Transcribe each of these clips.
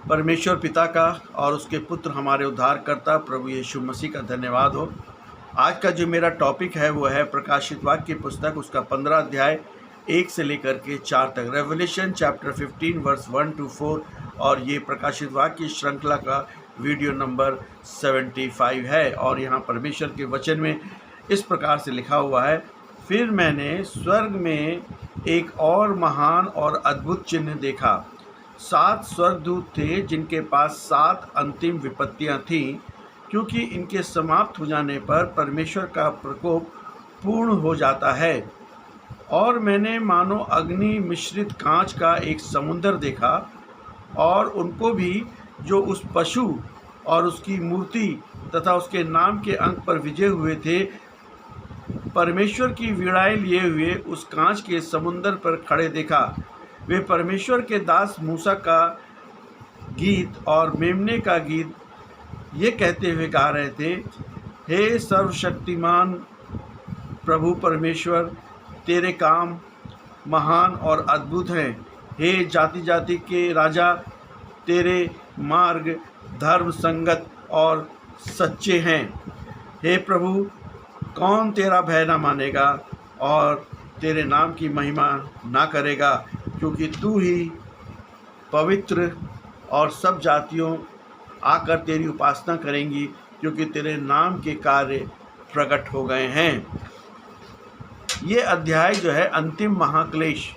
परमेश्वर पिता का और उसके पुत्र हमारे उद्धारकर्ता प्रभु यीशु मसीह का धन्यवाद हो। आज का जो मेरा टॉपिक है वो है प्रकाशित वाक्य की पुस्तक, उसका 15 अध्याय 1 से लेकर के 4 तक, रेवलेशन चैप्टर 15 वर्स 1 to 4। और ये प्रकाशित वाक्य की श्रृंखला का वीडियो नंबर 75 है। और यहाँ परमेश्वर के वचन में इस प्रकार से लिखा हुआ है, फिर मैंने स्वर्ग में एक और महान और अद्भुत चिन्ह देखा। 7 स्वर्गदूत थे जिनके पास 7 अंतिम विपत्तियां थीं, क्योंकि इनके समाप्त हो जाने पर परमेश्वर का प्रकोप पूर्ण हो जाता है। और मैंने मानो अग्नि मिश्रित कांच का एक समुद्र देखा, और उनको भी जो उस पशु और उसकी मूर्ति तथा उसके नाम के अंक पर विजय हुए थे, परमेश्वर की वीणाएं लिए हुए उस कांच के समुद्र पर खड़े देखा। वे परमेश्वर के दास मूसा का गीत और मेमने का गीत ये कहते हुए गा रहे थे, हे सर्वशक्तिमान प्रभु परमेश्वर, तेरे काम महान और अद्भुत हैं। हे जाति जाति के राजा, तेरे मार्ग धर्म संगत और सच्चे हैं। हे प्रभु, कौन तेरा भय न मानेगा और तेरे नाम की महिमा ना करेगा, क्योंकि तू ही पवित्र, और सब जातियों आकर तेरी उपासना करेंगी, क्योंकि तेरे नाम के कार्य प्रकट हो गए हैं। ये अध्याय जो है अंतिम महाक्लेश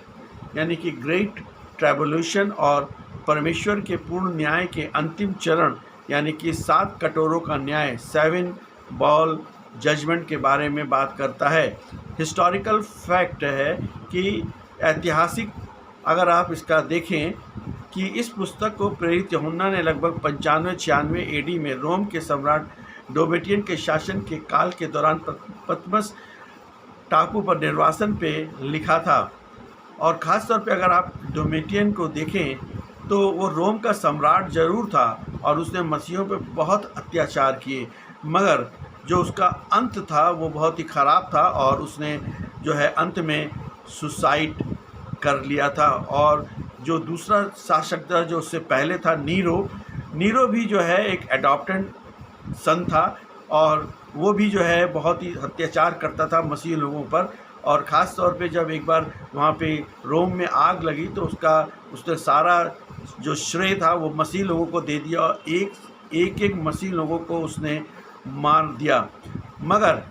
यानी कि ग्रेट ट्रिब्यूलेशन और परमेश्वर के पूर्ण न्याय के अंतिम चरण यानी कि 7 कटोरों का न्याय, 7 बॉल जजमेंट के बारे में बात करता है। हिस्टोरिकल फैक्ट है कि ऐतिहासिक अगर आप इसका देखें कि इस पुस्तक को प्रेरित यूहन्ना ने लगभग 95-96 एडी में रोम के सम्राट डोमिटियन के शासन के काल के दौरान पतमस टापू पर निर्वासन पे लिखा था। और ख़ास तौर पे अगर आप डोमिटियन को देखें तो वो रोम का सम्राट ज़रूर था और उसने मसीहों पे बहुत अत्याचार किए, मगर जो उसका अंत था वो बहुत ही ख़राब था और उसने जो है अंत में सुसाइड कर लिया था। और जो दूसरा शासक था जो उससे पहले था, नीरो भी जो है एक एडॉप्टेड सन था, और वो भी जो है बहुत ही अत्याचार करता था मसीह लोगों पर। और ख़ास तौर पे जब एक बार वहाँ पे रोम में आग लगी तो उसने सारा जो श्रेय था वो मसीह लोगों को दे दिया और एक मसीह लोगों को उसने मार दिया। मगर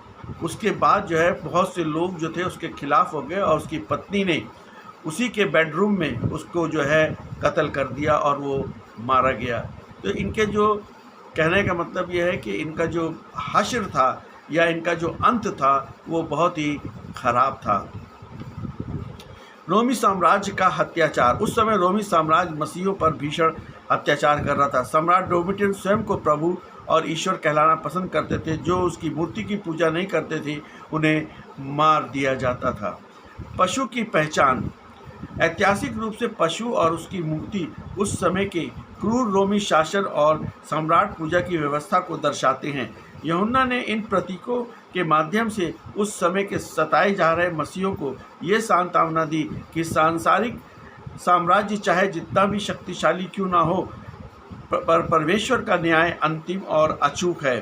उसके बाद जो है बहुत से लोग जो थे उसके खिलाफ हो गए और उसकी पत्नी ने उसी के बेडरूम में उसको जो है कत्ल कर दिया और वो मारा गया। तो इनके जो कहने का मतलब ये है कि इनका जो हश्र था या इनका जो अंत था वो बहुत ही ख़राब था। रोमी साम्राज्य का अत्याचार। उस समय रोमी साम्राज्य मसीहों पर भीषण अत्याचार कर रहा था। सम्राट डोमिटियन स्वयं को प्रभु और ईश्वर कहलाना पसंद करते थे। जो उसकी मूर्ति की पूजा नहीं करते थे उन्हें मार दिया जाता था। पशु की पहचान। ऐतिहासिक रूप से पशु और उसकी मूर्ति उस समय के क्रूर रोमी शासन और सम्राट पूजा की व्यवस्था को दर्शाते हैं। यूहन्ना ने इन प्रतीकों के माध्यम से उस समय के सताए जा रहे मसीहों को ये सांत्वना दी कि सांसारिक साम्राज्य चाहे जितना भी शक्तिशाली क्यों ना हो, पर परमेश्वर का न्याय अंतिम और अचूक है।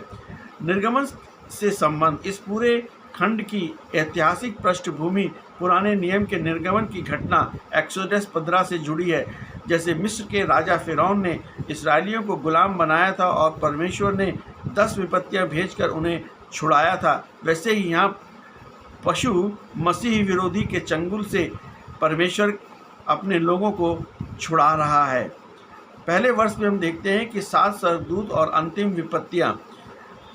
निर्गमन से संबंध। इस पूरे खंड की ऐतिहासिक पृष्ठभूमि पुराने नियम के निर्गमन की घटना एक्सोडस 15 से जुड़ी है। जैसे मिस्र के राजा फिरौन ने इसराइलियों को गुलाम बनाया था और परमेश्वर ने 10 विपत्तियां भेजकर उन्हें छुड़ाया था, वैसे ही यहाँ पशु मसीह विरोधी के चंगुल से परमेश्वर अपने लोगों को छुड़ा रहा है। पहले वर्ष में हम देखते हैं कि 7 स्वर्गदूत और अंतिम विपत्तियां।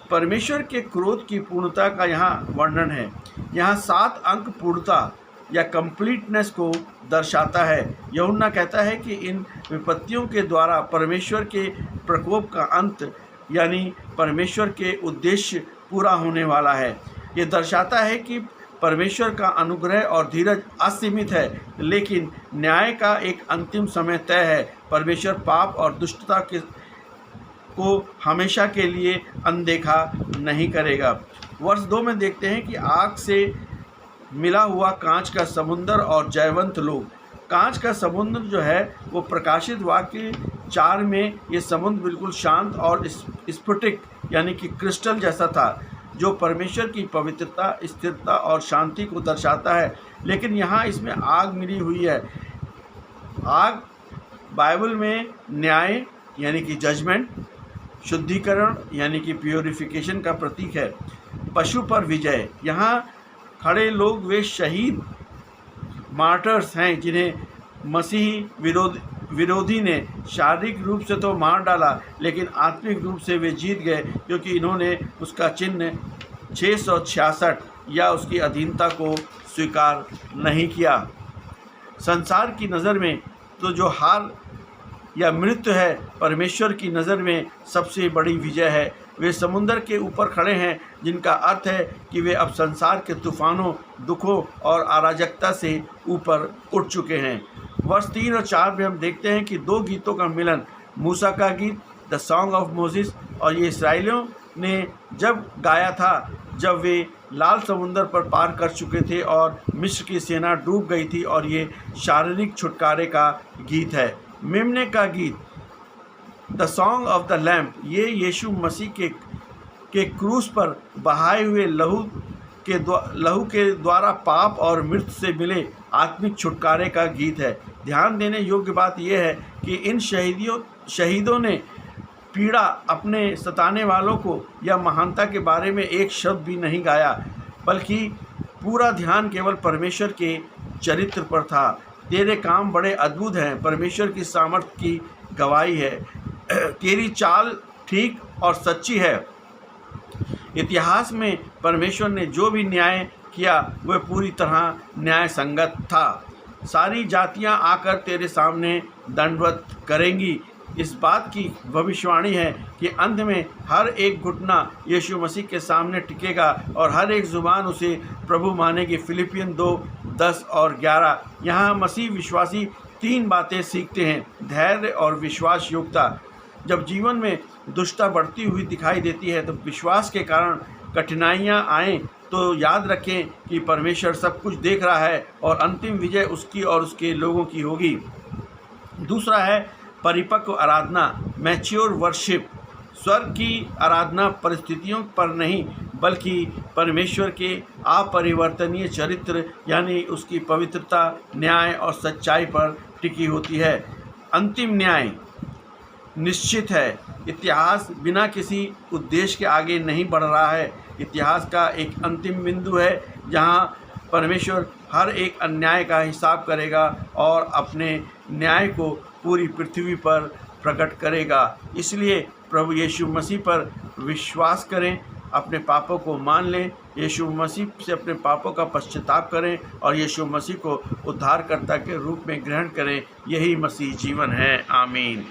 परमेश्वर के क्रोध की पूर्णता का यहाँ वर्णन है। यहाँ 7 अंक पूर्णता या कंप्लीटनेस को दर्शाता है। यूहन्ना कहता है कि इन विपत्तियों के द्वारा परमेश्वर के प्रकोप का अंत यानी परमेश्वर के उद्देश्य पूरा होने वाला है। ये दर्शाता है कि परमेश्वर का अनुग्रह और धीरज असीमित है, लेकिन न्याय का एक अंतिम समय तय है। परमेश्वर पाप और दुष्टता को हमेशा के लिए अनदेखा नहीं करेगा। वर्ष 2 में देखते हैं कि आग से मिला हुआ कांच का समुंदर और जयवंत लोग। कांच का समुद्र जो है वो प्रकाशित वाक्य 4 में ये समुद्र बिल्कुल शांत और स्फटिक यानी कि क्रिस्टल जैसा था, जो परमेश्वर की पवित्रता, स्थिरता और शांति को दर्शाता है। लेकिन यहाँ इसमें आग मिली हुई है। आग बाइबल में न्याय यानी कि जजमेंट, शुद्धिकरण यानी कि प्योरिफिकेशन का प्रतीक है। पशु पर विजय, यहाँ खड़े लोग वे शहीद मार्टर्स हैं जिन्हें मसीह विरोधी ने शारीरिक रूप से तो मार डाला, लेकिन आत्मिक रूप से वे जीत गए, क्योंकि इन्होंने उसका चिन्ह 666 या उसकी अधीनता को स्वीकार नहीं किया। संसार की नज़र में तो जो हार या मृत्यु है, परमेश्वर की नज़र में सबसे बड़ी विजय है। वे समुंदर के ऊपर खड़े हैं, जिनका अर्थ है कि वे अब संसार के तूफानों, दुखों और अराजकता से ऊपर उठ चुके हैं। वर्ष 3 और 4 में हम देखते हैं कि 2 गीतों का मिलन, मूसा का गीत द सॉन्ग ऑफ मोसेस, और ये इसराइलियों ने जब गाया था जब वे लाल समुंदर पर पार कर चुके थे और मिस्र की सेना डूब गई थी, और ये शारीरिक छुटकारे का गीत है। मेमने का गीत the song of the lamp, ये यीशु मसीह के क्रूस पर बहाए हुए लहू के द्वारा पाप और मृत्यु से मिले आत्मिक छुटकारे का गीत है। ध्यान देने योग्य बात यह है कि इन शहीदों ने पीड़ा, अपने सताने वालों को या महानता के बारे में एक शब्द भी नहीं गाया, बल्कि पूरा ध्यान केवल परमेश्वर के चरित्र पर था। तेरे काम बड़े अद्भुत हैं, परमेश्वर की सामर्थ्य की गवाही है। तेरी चाल ठीक और सच्ची है। इतिहास में परमेश्वर ने जो भी न्याय किया वह पूरी तरह न्याय संगत था। सारी जातियां आकर तेरे सामने दंडवत करेंगी। इस बात की भविष्यवाणी है कि अंत में हर एक घुटना यीशु मसीह के सामने टिकेगा और हर एक ज़ुबान उसे प्रभु मानेगी। फिलिपियन 2:10 और 11। यहाँ मसीह विश्वासी 3 बातें सीखते हैं: धैर्य और विश्वास योग्यता। जब जीवन में दुष्टता बढ़ती हुई दिखाई देती है तो विश्वास के कारण कठिनाइयाँ आएँ तो याद रखें कि परमेश्वर सब कुछ देख रहा है और अंतिम विजय उसकी और उसके लोगों की होगी। दूसरा है परिपक्व आराधना, मैच्योर वर्शिप। स्वर्ग की आराधना परिस्थितियों पर नहीं बल्कि परमेश्वर के अपरिवर्तनीय चरित्र यानी उसकी पवित्रता, न्याय और सच्चाई पर टिकी होती है। अंतिम न्याय निश्चित है। इतिहास बिना किसी उद्देश्य के आगे नहीं बढ़ रहा है। इतिहास का एक अंतिम बिंदु है जहां परमेश्वर हर एक अन्याय का हिसाब करेगा और अपने न्याय को पूरी पृथ्वी पर प्रकट करेगा। इसलिए प्रभु यीशु मसीह पर विश्वास करें, अपने पापों को मान लें, यीशु मसीह से अपने पापों का पश्चाताप करें और यीशु मसीह को उद्धारकर्ता के रूप में ग्रहण करें। यही मसीह जीवन है। आमीन।